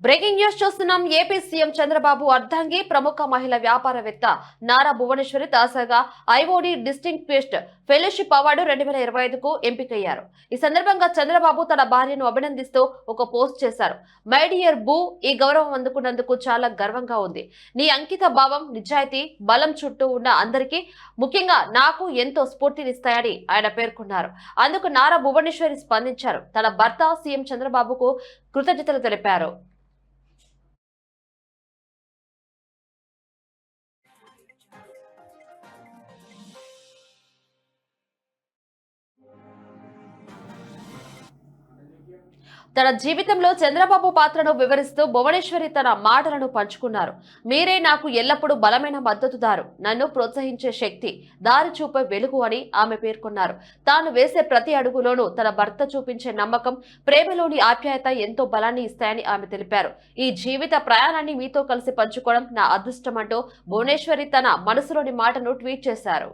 Breaking news చూస్తున్నాం. AP CM Chandrababu అర్ధంగి ప్రముఖ మహిళా వ్యాపారవేత్త నారా భువనేశ్వరి తాజాగా ఐఓడి డిస్టింగ్విష్డ్ ఫెలోషిప్ అవార్డు 2025కు ఎంపికయ్యారు. ఈ సందర్భంగా చంద్రబాబు తన భార్యను అభినందిస్తూ ఒక పోస్ట్ చేశారు. మై డియర్ బూ, ఈ గౌరవం అందుకున్నందుకు చాలా గర్వంగా ఉంది. నీ అంకిత భావం, నిజాయితీ, బలం చుట్టూ ఉన్న అందరికీ, ముఖ్యంగా నాకు ఎంతో స్ఫూర్తినిస్తాయని ఆయన పేర్కొన్నారు. అందుకు నారా భువనేశ్వరి స్పందించారు. తన భర్త సీఎం చంద్రబాబుకు కృతజ్ఞతలు తెలిపారు. తన జీవితంలో చంద్రబాబు పాత్రను వివరిస్తూ భువనేశ్వరి తన మాటలను పంచుకున్నారు. మీరే నాకు ఎల్లప్పుడూ బలమైన మద్దతుదారు, నన్ను ప్రోత్సహించే శక్తి, దారి చూపే వెలుగు అని ఆమె పేర్కొన్నారు. తాను వేసే ప్రతి అడుగులోనూ తన భర్త చూపించే నమ్మకం, ప్రేమలోని ఆప్యాయత ఎంతో బలాన్ని ఇస్తాయని ఆమె తెలిపారు. ఈ జీవిత ప్రయాణాన్ని మీతో కలిసి పంచుకోవడం నా అదృష్టం అంటూ భువనేశ్వరి తన మనసులోని మాటను ట్వీట్ చేశారు.